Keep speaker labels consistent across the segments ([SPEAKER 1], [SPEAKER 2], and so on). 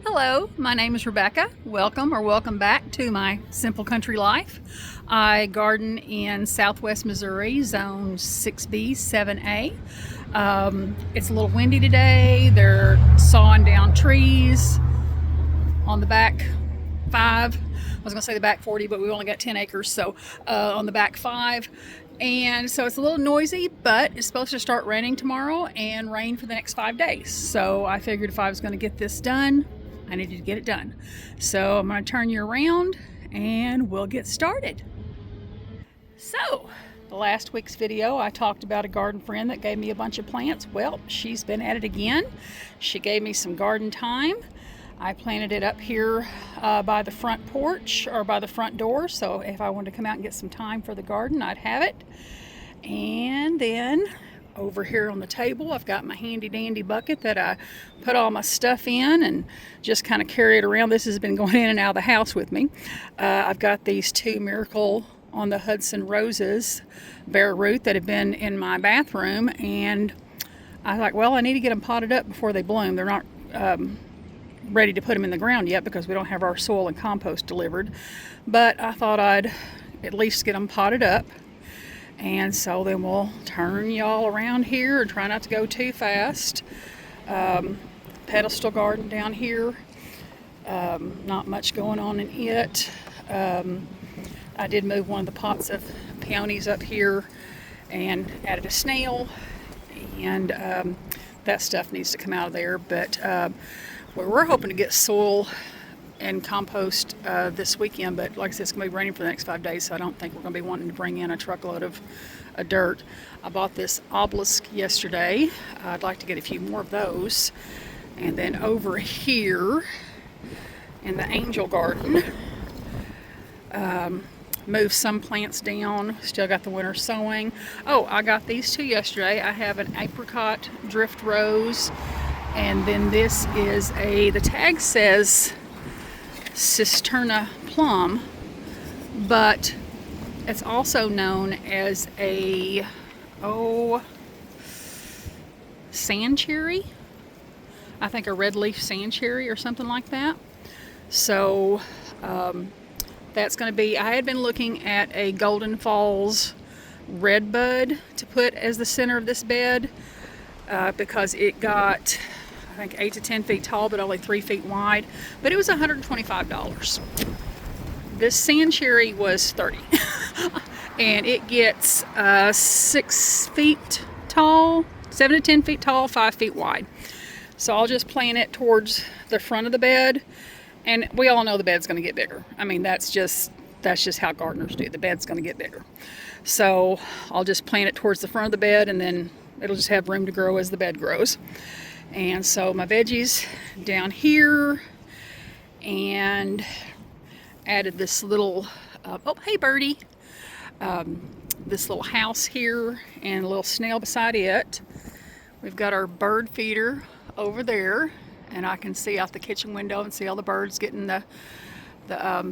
[SPEAKER 1] Hello, my name is Rebecca. Welcome back to my simple country life. I garden in southwest Missouri, zone 6B, 7A. It's a little windy today. They're sawing down trees on the back 5. I was going to say the back 40, but we only got 10 acres, so on the back 5. And so it's a little noisy, but it's supposed to start raining tomorrow and rain for the next 5 days. So I figured if I was going to get this done, I needed to get it done. So I'm going to turn you around and we'll get started. So, the last week's video, I talked about a garden friend that gave me a bunch of plants. Well, she's been at it again. She gave me some garden thyme. I planted it up here by the front porch or by the front door. So if I wanted to come out and get some thyme for the garden, I'd have it. And then over here on the table, I've got my handy dandy bucket that I put all my stuff in and just kind of carry it around. This has been going in and out of the house with me. I've got these 2 Miracle on the Hudson roses, bare root, that have been in my bathroom. And I thought, well, I need to get them potted up before they bloom. They're not ready to put them in the ground yet because we don't have our soil and compost delivered. But I thought I'd at least get them potted up. And so then we'll turn y'all around here and try not to go too fast. Pedestal garden down here. Not much going on in it. I did move one of the pots of peonies up here and added a snail. And that stuff needs to come out of there. But we're hoping to get soil and compost this weekend, but like I said, it's going to be raining for the next 5 days, so I don't think we're going to be wanting to bring in a truckload of dirt. I bought this obelisk yesterday. I'd like to get a few more of those. And then over here in the angel garden, moved some plants down. Still got the winter sowing. Oh, I got these 2 yesterday. I have an apricot drift rose, and then this is the tag says Cisterna plum, but it's also known as a sand cherry. I think a red leaf sand cherry or something like that. So that's going to be, I had been looking at a Golden Falls red bud to put as the center of this bed because it got, I think, 8 to 10 feet tall, but only 3 feet wide. But it was $125. This sand cherry was $30. And it gets 6 feet tall, 7 to 10 feet tall, 5 feet wide. So I'll just plant it towards the front of the bed. And we all know the bed's going to get bigger. I mean, that's just how gardeners do. The bed's going to get bigger. So I'll just plant it towards the front of the bed, and then it'll just have room to grow as the bed grows. And so my veggies down here, and added this little, oh, hey birdie, this little house here and a little snail beside it. We've got our bird feeder over there, and I can see out the kitchen window and see all the birds getting the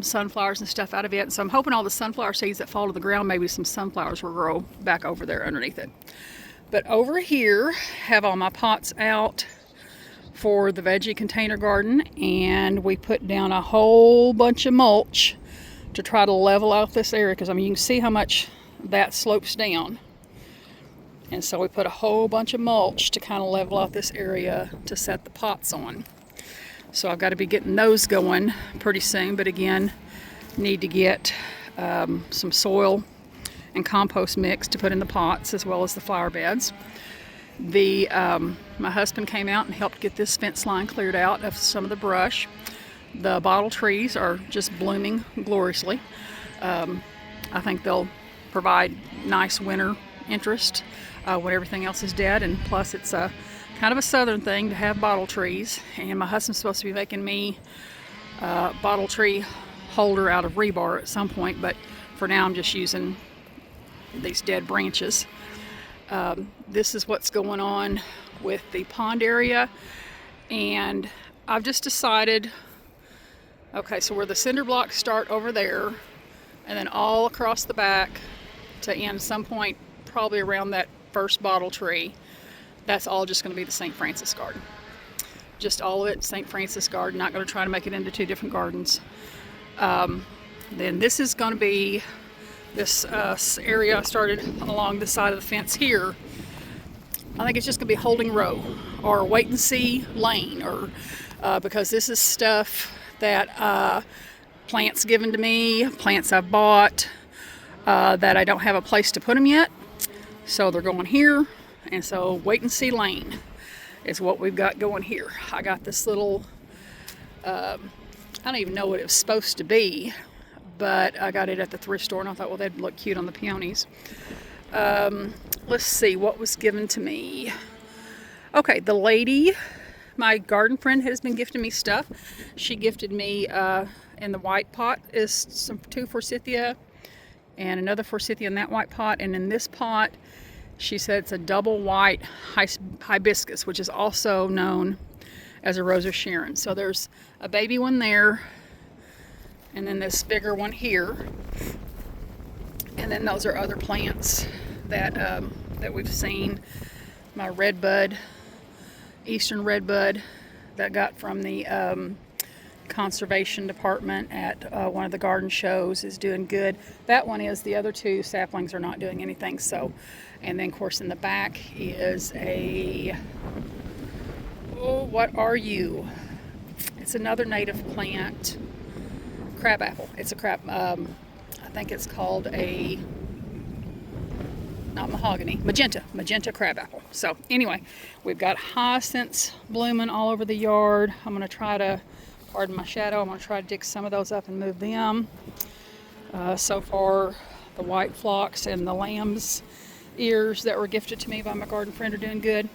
[SPEAKER 1] sunflowers and stuff out of it. And so I'm hoping all the sunflower seeds that fall to the ground, maybe some sunflowers will grow back over there underneath it. But over here, have all my pots out for the veggie container garden, and we put down a whole bunch of mulch to try to level out this area, because I mean, you can see how much that slopes down. And so we put a whole bunch of mulch to kind of level out this area to set the pots on. So I've got to be getting those going pretty soon, but again, need to get some soil and compost mix to put in the pots as well as the flower beds. My husband came out and helped get this fence line cleared out of some of the brush. The bottle trees are just blooming gloriously. I think they'll provide nice winter interest when everything else is dead, and plus it's a kind of a southern thing to have bottle trees. And my husband's supposed to be making me a bottle tree holder out of rebar at some point, but for now I'm just using these dead branches. This is what's going on with the pond area, and I've just decided, okay, so where the cinder blocks start over there, and then all across the back to end some point probably around that first bottle tree, that's all just going to be the St. Francis garden. just all of it St. Francis garden. Not going to try to make it into two different gardens. Then this is going to be this area I started along the side of the fence here. I think it's just going to be holding row or wait and see lane, or because this is stuff that plants given to me, plants I've bought that I don't have a place to put them yet. So they're going here, and so wait and see lane is what we've got going here. I got this little, I don't even know what it was supposed to be, but I got it at the thrift store, and I thought, well, that'd look cute on the peonies. Let's see what was given to me. Okay, the lady, my garden friend, has been gifting me stuff. She gifted me in the white pot is two forsythia and another forsythia in that white pot, and in this pot she said it's a double white hibiscus, which is also known as a Rose of Sharon. So there's a baby one there, and then this bigger one here, and then those are other plants that that we've seen. My redbud, Eastern redbud, that I got from the conservation department at one of the garden shows, is doing good. That one is. The other two saplings are not doing anything. So, and then of course in the back is a, oh, what are you? It's another native plant, crabapple. It's a crab. I think it's called a, not mahogany, magenta crabapple. So anyway, we've got hyacinths blooming all over the yard. I'm going to try to, pardon my shadow, I'm going to try to dig some of those up and move them. So far, the white phlox and the lamb's ears that were gifted to me by my garden friend are doing good.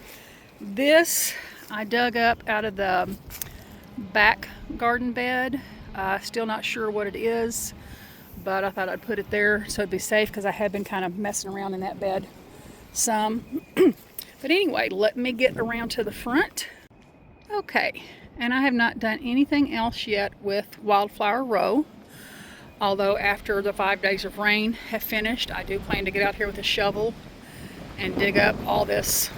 [SPEAKER 1] This I dug up out of the back garden bed. Still not sure what it is, but I thought I'd put it there so it'd be safe, because I had been kind of messing around in that bed some. But anyway, let me get around to the front. Okay, and I have not done anything else yet with Wildflower Row. Although after the 5 days of rain have finished, I do plan to get out here with a shovel and dig up all this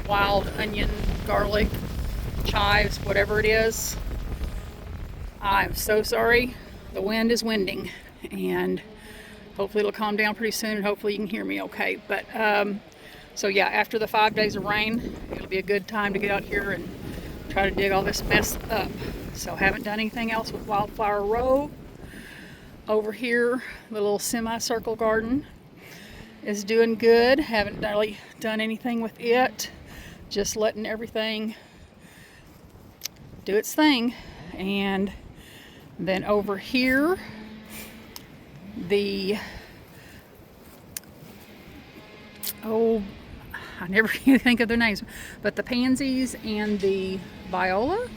[SPEAKER 1] wild onion, garlic, chives, whatever it is. I'm so sorry. The wind is winding, and hopefully it'll calm down pretty soon, and hopefully you can hear me okay. But so yeah, after the 5 days of rain, it'll be a good time to get out here and try to dig all this mess up. So haven't done anything else with Wildflower Row. Over here, the little semicircle garden is doing good. Haven't really done anything with it. Just letting everything do its thing. And then over here, the, oh, I never can think of their names, but the pansies and the viola.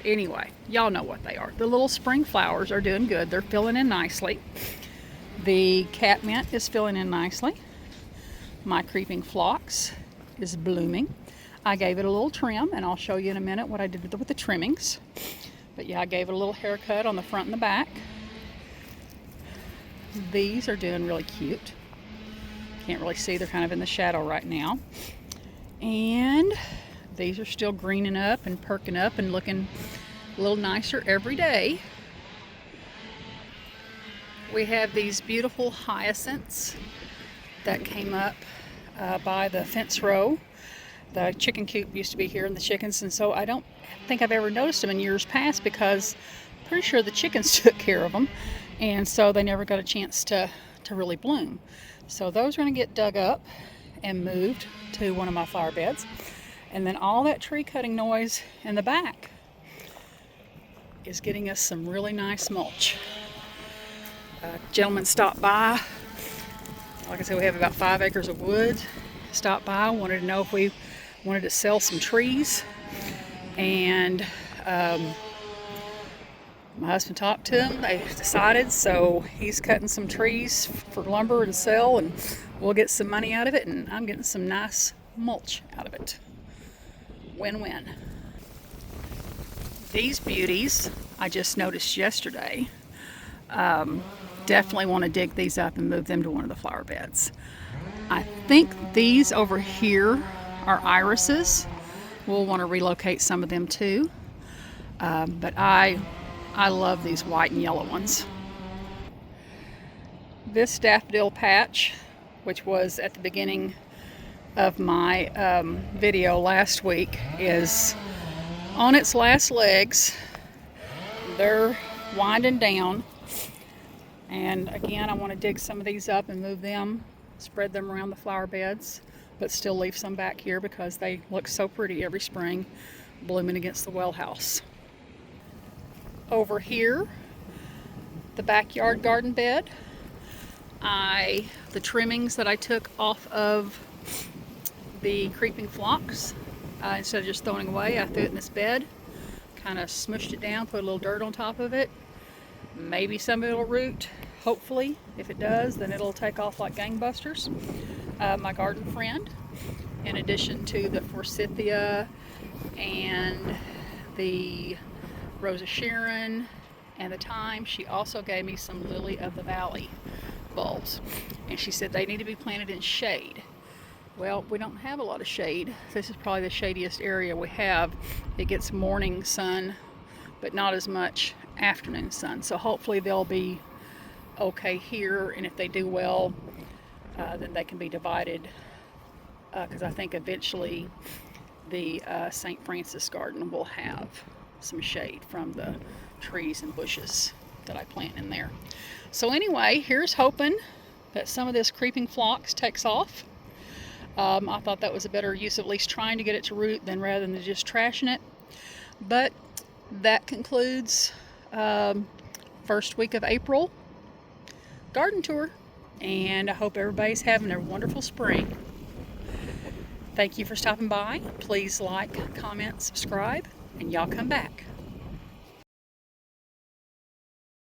[SPEAKER 1] Anyway, y'all know what they are. The little spring flowers are doing good. They're filling in nicely. The catmint is filling in nicely. My creeping phlox is blooming. I gave it a little trim, and I'll show you in a minute what I did with the trimmings. But yeah, I gave it a little haircut on the front and the back. These are doing really cute. Can't really see, they're kind of in the shadow right now. And these are still greening up and perking up and looking a little nicer every day. We have these beautiful hyacinths that came up by the fence row. The chicken coop used to be here, and the chickens, and so I don't think I've ever noticed them in years past, because I'm pretty sure the chickens took care of them, and so they never got a chance to really bloom. So those are going to get dug up and moved to one of my flower beds. And then all that tree cutting noise in the back is getting us some really nice mulch. A gentleman stopped by. Like I said, we have about 5 acres of wood. Stopped by, wanted to know if we wanted to sell some trees. And my husband talked to him. They decided, so he's cutting some trees for lumber and sell, and we'll get some money out of it, and I'm getting some nice mulch out of it. Win-win. These beauties I just noticed yesterday. Definitely want to dig these up and move them to one of the flower beds. I think these over here are irises. We'll want to relocate some of them too. But I love these white and yellow ones. This daffodil patch, which was at the beginning of my video last week, is on its last legs. They're winding down, and again I want to dig some of these up and move them, spread them around the flower beds, but still leave some back here because they look so pretty every spring blooming against the well house. Over here, the backyard garden bed, the trimmings that I took off of the creeping phlox, instead of just throwing away, I threw it in this bed, kind of smushed it down, put a little dirt on top of it. Maybe some of it will root, hopefully. If it does, then it'll take off like gangbusters. My garden friend, in addition to the forsythia and the Rosa Sharon and the thyme, she also gave me some lily of the valley bulbs, and she said they need to be planted in shade. Well, we don't have a lot of shade. This is probably the shadiest area we have. It gets morning sun, but not as much afternoon sun. So hopefully they'll be okay here, and if they do well, then they can be divided, because I think eventually the St. Francis garden will have some shade from the trees and bushes that I plant in there. So anyway, here's hoping that some of this creeping phlox takes off. I thought that was a better use of at least trying to get it to root than rather than just trashing it. But that concludes first week of April garden tour, and I hope everybody's having a wonderful spring. Thank you for stopping by. Please like, comment, subscribe, and y'all come back.